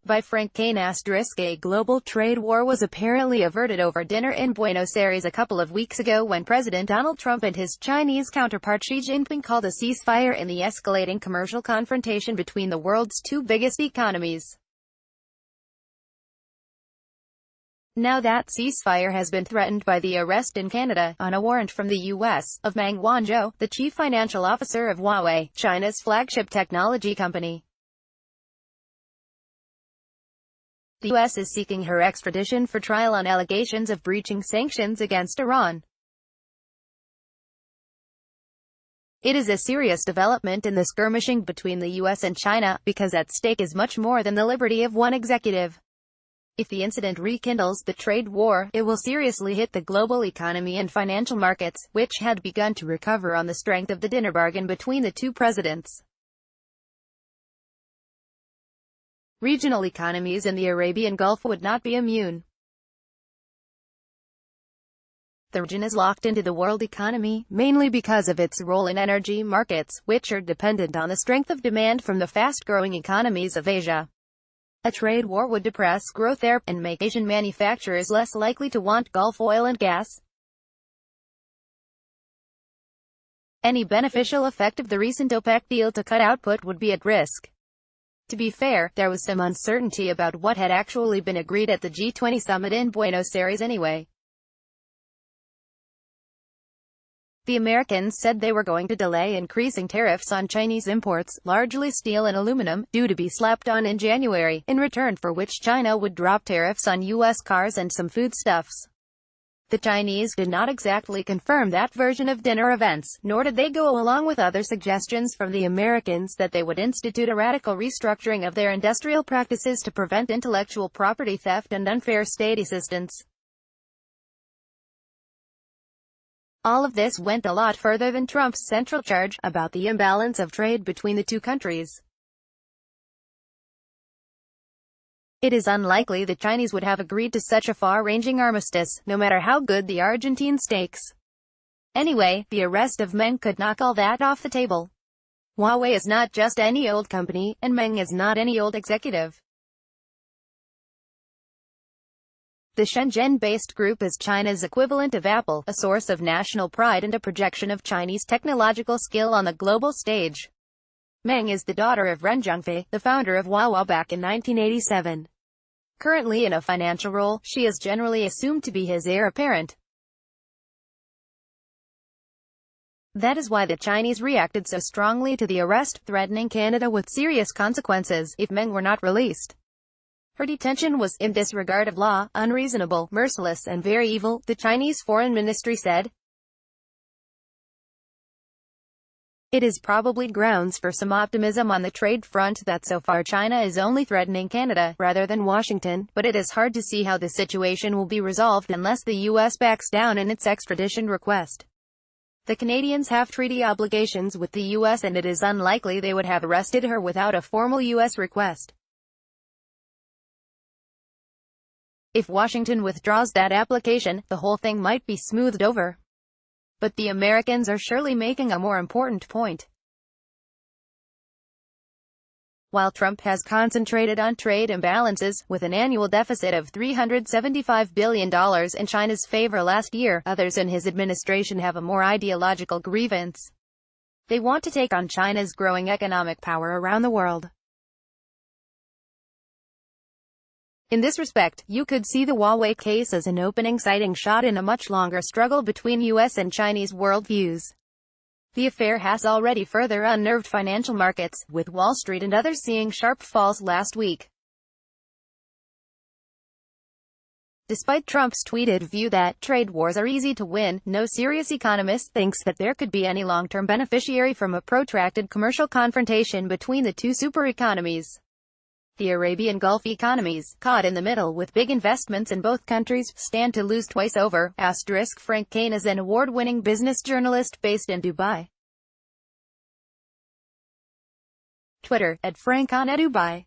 by Frank Kane. A global trade war was apparently averted over dinner in Buenos Aires a couple of weeks ago when President Donald Trump and his Chinese counterpart Xi Jinping called a ceasefire in the escalating commercial confrontation between the world's two biggest economies. Now that ceasefire has been threatened by the arrest in Canada, on a warrant from the U.S., of Meng Wanzhou, the chief financial officer of Huawei, China's flagship technology company. The U.S. is seeking her extradition for trial on allegations of breaching sanctions against Iran. It is a serious development in the skirmishing between the U.S. and China, because at stake is much more than the liberty of one executive. If the incident rekindles the trade war, it will seriously hit the global economy and financial markets, which had begun to recover on the strength of the dinner bargain between the two presidents. Regional economies in the Arabian Gulf would not be immune. The region is locked into the world economy, mainly because of its role in energy markets, which are dependent on the strength of demand from the fast-growing economies of Asia. A trade war would depress growth there, and make Asian manufacturers less likely to want Gulf oil and gas. Any beneficial effect of the recent OPEC deal to cut output would be at risk. To be fair, there was some uncertainty about what had actually been agreed at the G20 summit in Buenos Aires anyway. The Americans said they were going to delay increasing tariffs on Chinese imports, largely steel and aluminum, due to be slapped on in January, in return for which China would drop tariffs on U.S. cars and some foodstuffs. The Chinese did not exactly confirm that version of dinner events, nor did they go along with other suggestions from the Americans that they would institute a radical restructuring of their industrial practices to prevent intellectual property theft and unfair state assistance. All of this went a lot further than Trump's central charge about the imbalance of trade between the two countries. It is unlikely the Chinese would have agreed to such a far-ranging armistice, no matter how good the Argentine stakes. Anyway, the arrest of Meng could knock all that off the table. Huawei is not just any old company, and Meng is not any old executive. The Shenzhen-based group is China's equivalent of Apple, a source of national pride and a projection of Chinese technological skill on the global stage. Meng is the daughter of Ren Zhengfei, the founder of Huawei back in 1987. Currently in a financial role, she is generally assumed to be his heir apparent. That is why the Chinese reacted so strongly to the arrest, threatening Canada with serious consequences if Meng were not released. Her detention was, in disregard of law, unreasonable, merciless and very evil, the Chinese Foreign Ministry said. It is probably grounds for some optimism on the trade front that so far China is only threatening Canada, rather than Washington, but it is hard to see how the situation will be resolved unless the U.S. backs down in its extradition request. The Canadians have treaty obligations with the U.S. and it is unlikely they would have arrested her without a formal U.S. request. If Washington withdraws that application, the whole thing might be smoothed over. But the Americans are surely making a more important point. While Trump has concentrated on trade imbalances, with an annual deficit of $375 billion in China's favor last year, others in his administration have a more ideological grievance. They want to take on China's growing economic power around the world. In this respect, you could see the Huawei case as an opening sighting shot in a much longer struggle between U.S. and Chinese worldviews. The affair has already further unnerved financial markets, with Wall Street and others seeing sharp falls last week. Despite Trump's tweeted view that trade wars are easy to win, no serious economist thinks that there could be any long-term beneficiary from a protracted commercial confrontation between the two super economies. The Arabian Gulf economies, caught in the middle with big investments in both countries, stand to lose twice over. Frank Kane is an award-winning business journalist based in Dubai. Twitter, @FrankOnEdubai.